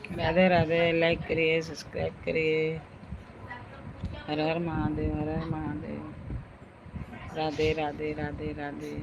Radhe Radhe. Like करिए, subscribe करिए। हर हर महादेव, हर हर महादेव। राधे राधे राधे राधे।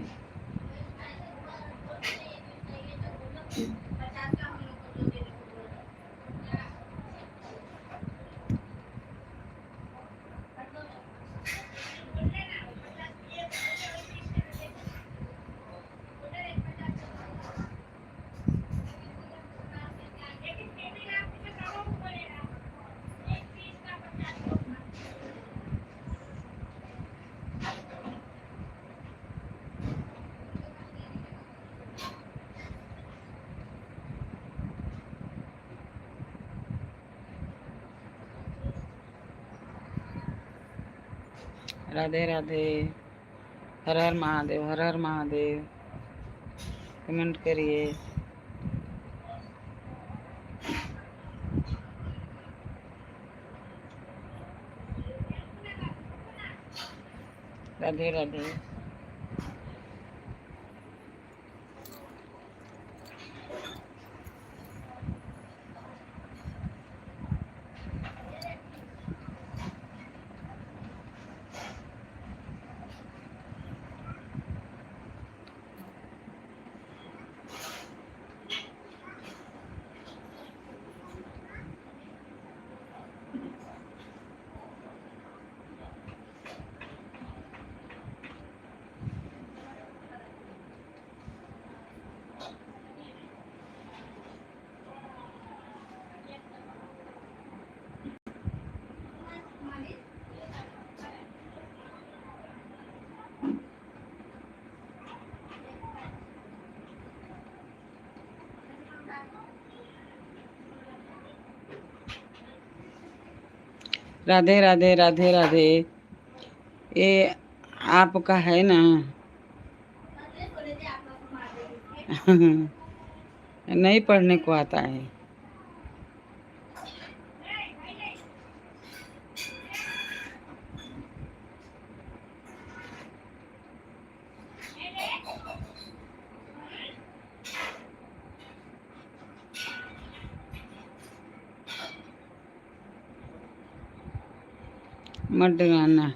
राधे राधे। हर हर महादेव, हर हर Mahadev. Comment करिए। राधे राधे। राधे राधे राधे राधे। ये आपका है ना? नहीं पढ़ने को आता है। मत डराना।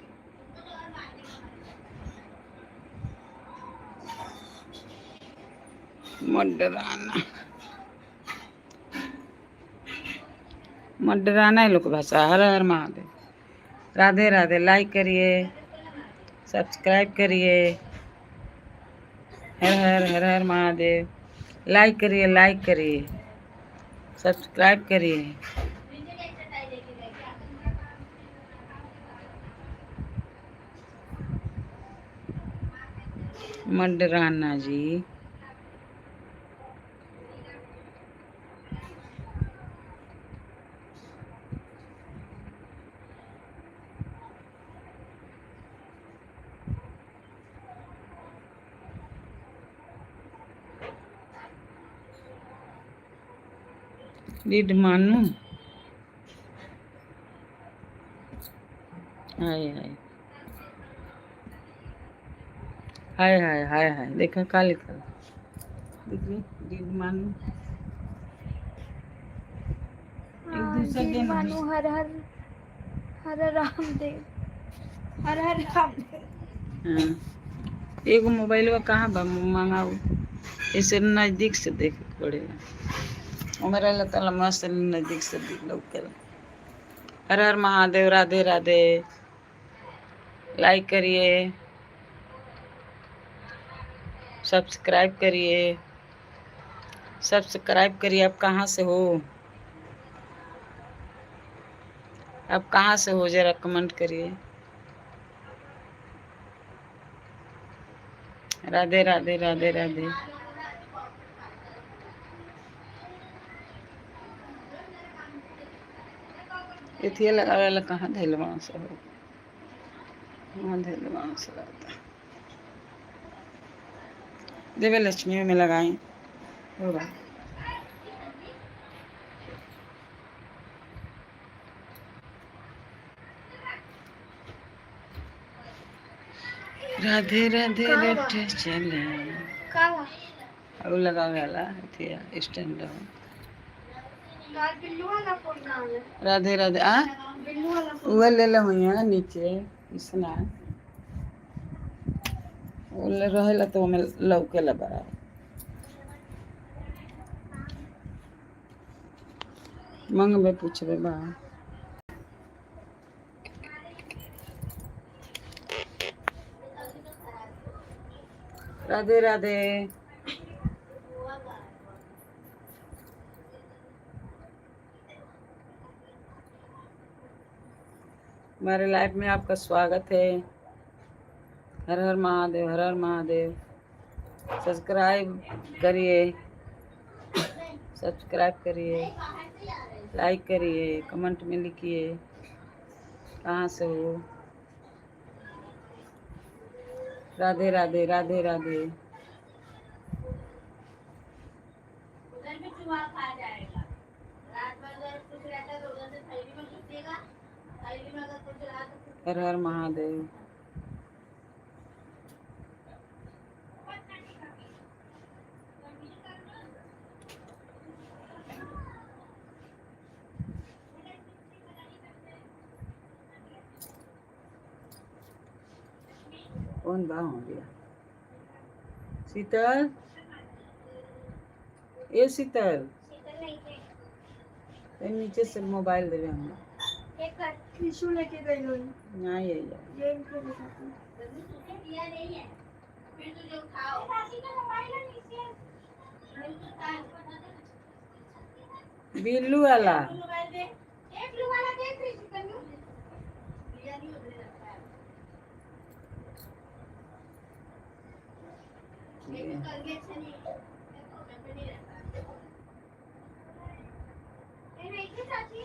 मत डराना। मत डराना है लोग भाषा। हर हर महादेव। राधे राधे। लाइक करिए, सब्सक्राइब करिए। हर हर हर हर महादेव। लाइक करिए, लाइक करिए, सब्सक्राइब करिए। मत डराना जी। रीड मानू। हाय हाय हाय हाय हाय हाय। देखा का लिखा? देखिए, रीड मानू। एक दूसरे के मानू। हर हर हर रामदेव, हर हर रामदेव। हाँ, एगो मोबाइल में कहाँ बा मंगाऊ? इसे नजदीक से देखे पड़ेगा। मेरा लता मस्त नजदीक से देख। हर हर महादेव। राधे राधे। लाइक करिए, सब्सक्राइब करिए, सब्सक्राइब करिए। आप कहाँ से हो? आप कहाँ से हो जरा कमेंट करिए। राधे राधे राधे राधे। इथिए लगावे वाला कहाँ धैलवा से हो? वहाँ धैलवा से लगता देवे लक्ष्मी में लगाए होगा। राधे राधे रेट चले और लगावे वाला इथिया स्टैंड। तार बिल्लू वाला फोन ना है राधे राधे आ बिल्लू वाला वो ले ले हुई है नीचे इसना वो ले रहेला तो हमें लौके ला बड़ा मंगबे पूछबे बा राधे राधे हमारे लाइफ में आपका स्वागत है। हर हर महादेव, हर हर महादेव। सब्सक्राइब करिए, सब्सक्राइब करिए, लाइक करिए, कमेंट में लिखिए कहाँ से हो। राधे राधे, राधे राधे। हर हर महादेव। कौन बा हो गया? शीतल, ए शीतल, नीचे से मोबाइल दे हम एक टिश्यू लेके गई लोई ना ये इनको दिखाती दिया नहीं है फिर तू जो खाओ मोबाइल है नीचे बिल्लू वाला मोबाइल दे एक ब्लू वाला दे फिर चिकन दिया नहीं उधर रखा है एक करके चली मैं पे नहीं रखा ए नहीं के चाची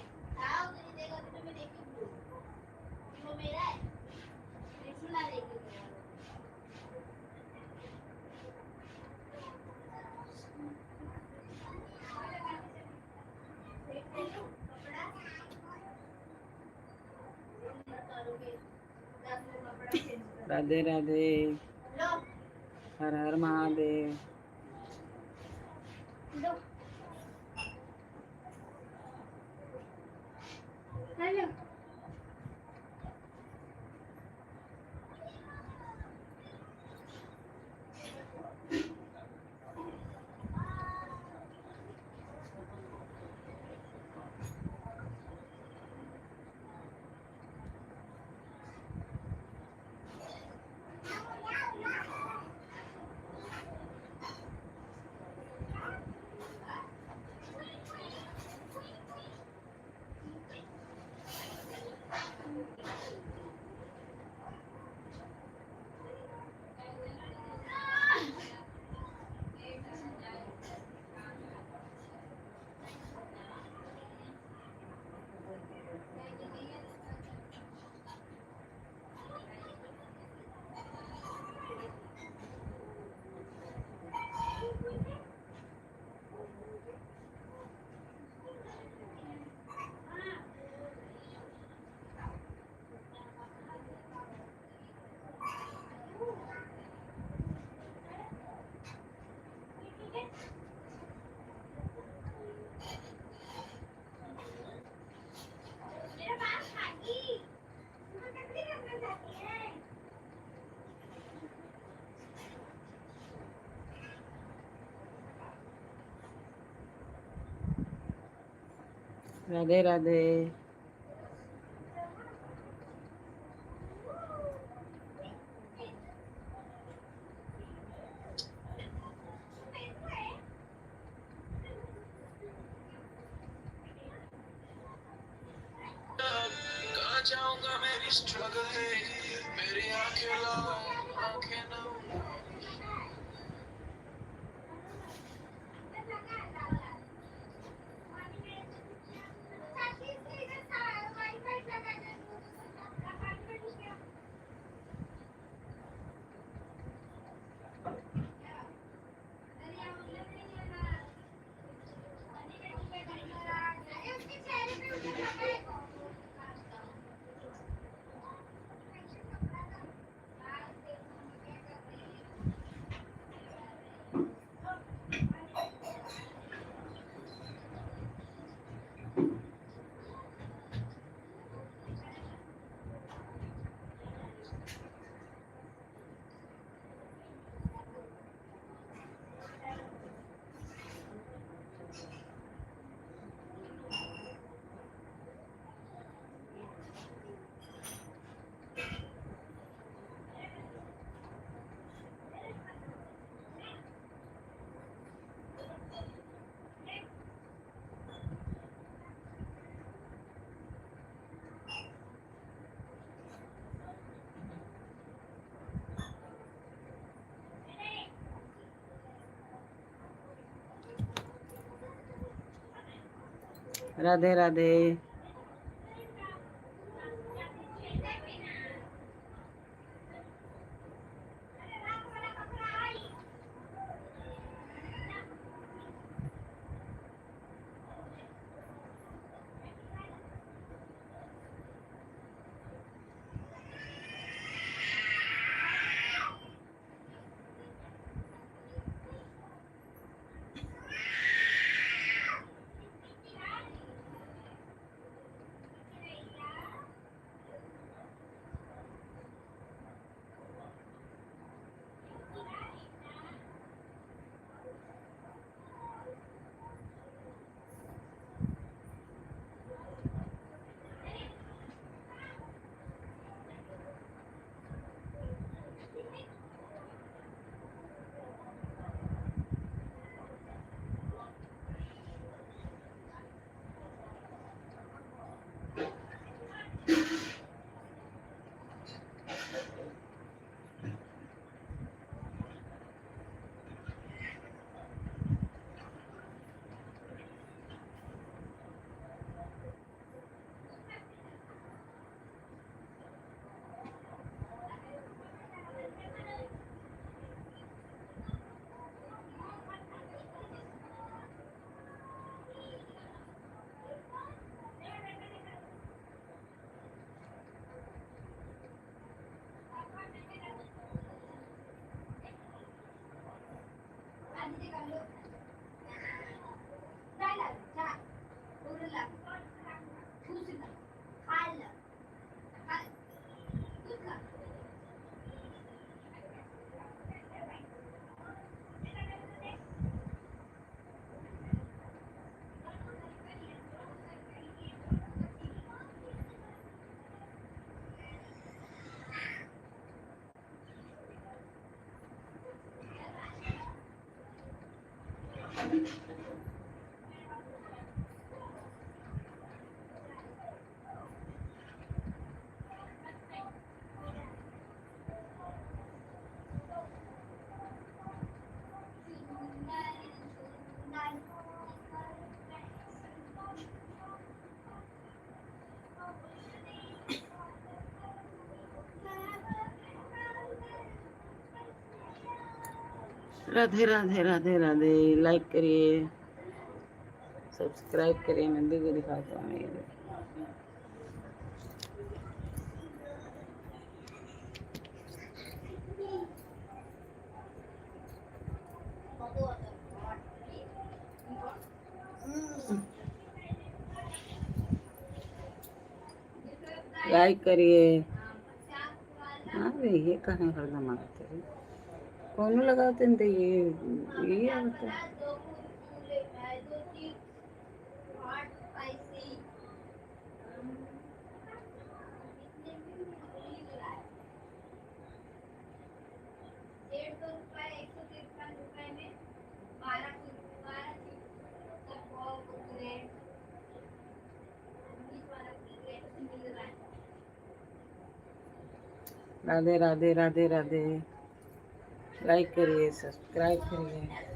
आओ तो देगा तो मैं देखूंगी वो मेरा है देखना देखूंगी राधे राधे, हर हर महादेव। हेलो राधे राधे। जाऊंगा मेरी स्ट्रगल है मेरी आंखें लाल आंखें नम राधे राधे। राधे राधे राधे राधे। लाइक करिए, सब्सक्राइब करिए। नंदी को दिखाता हूँ ये। लाइक करिए। अरे ये कहाँ हरदम आते हैं, कौन लगाते हैं? तो ये आता है। राधे राधे राधे राधे। लाइक करिए, सब्सक्राइब करिए।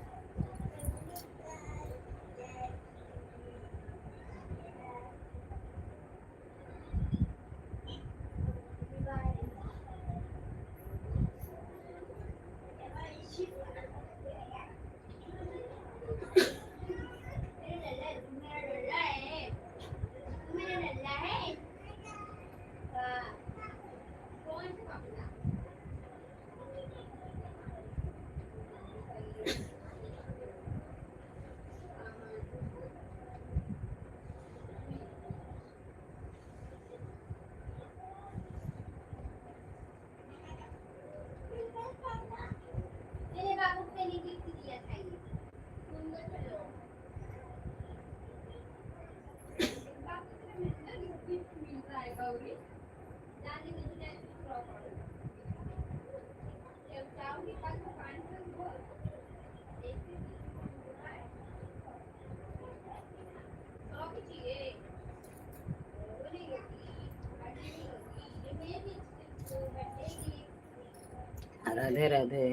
राधे राधे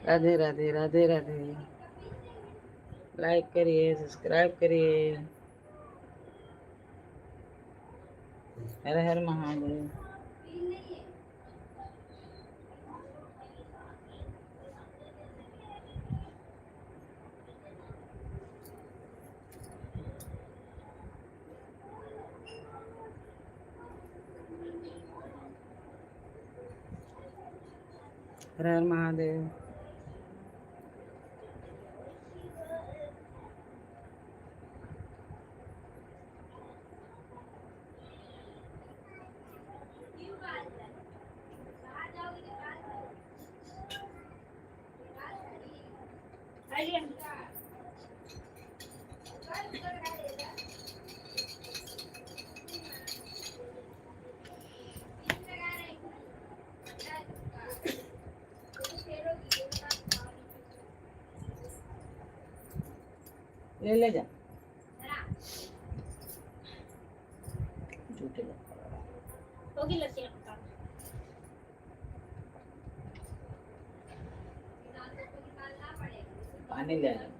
राधे राधे राधे राधे। लाइक करिए, सब्सक्राइब करिए। हर हर महादेव। हर हर महादेव। ले जा झूठे लोग। पानी ले जा।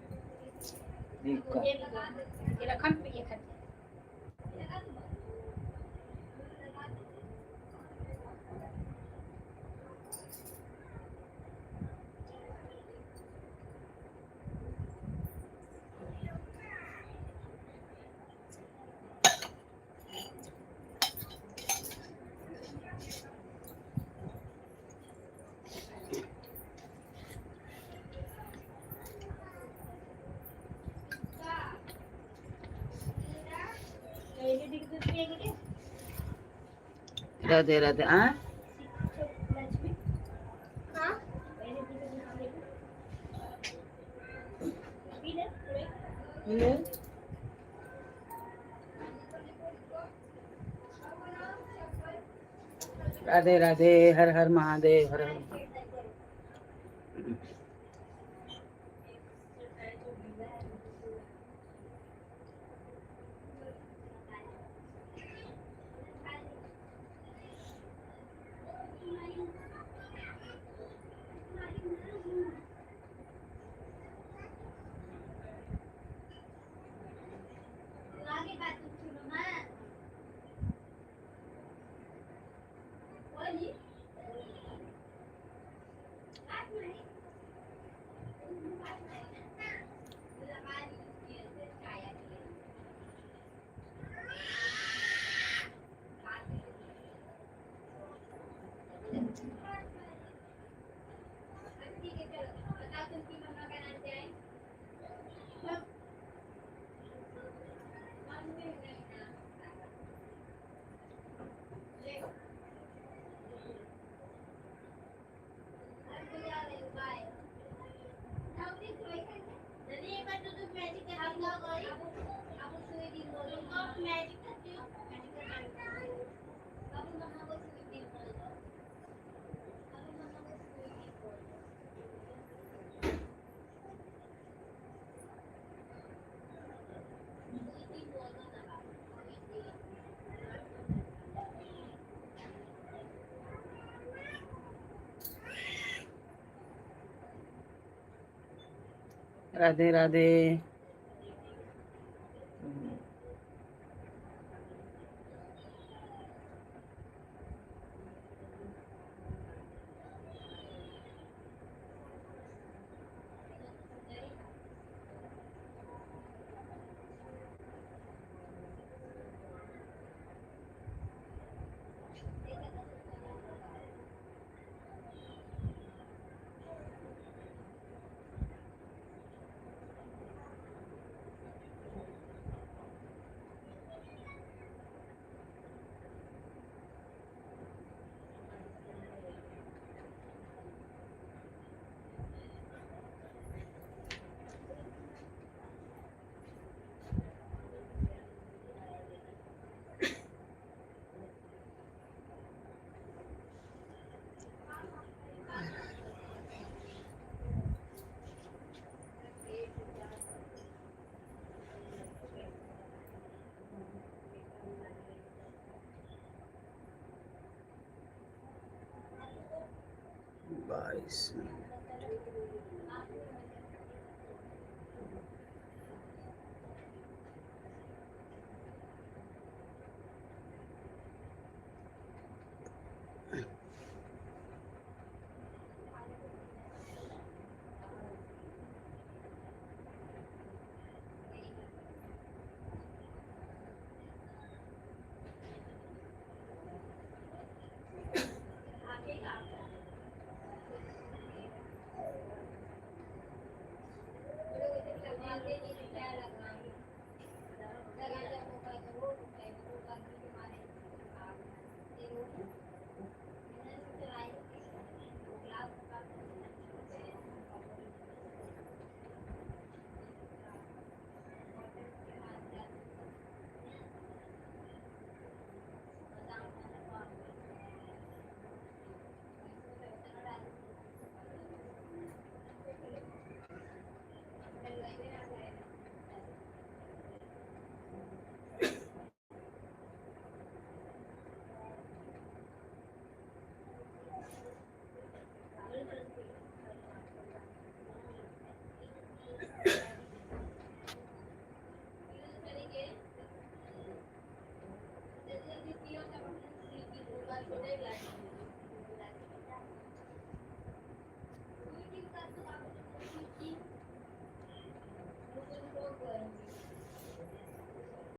राधे राधे। हाँ ले। राधे राधे। हर हर महादेव। हर हर महादेव। राधे राधे। बाईस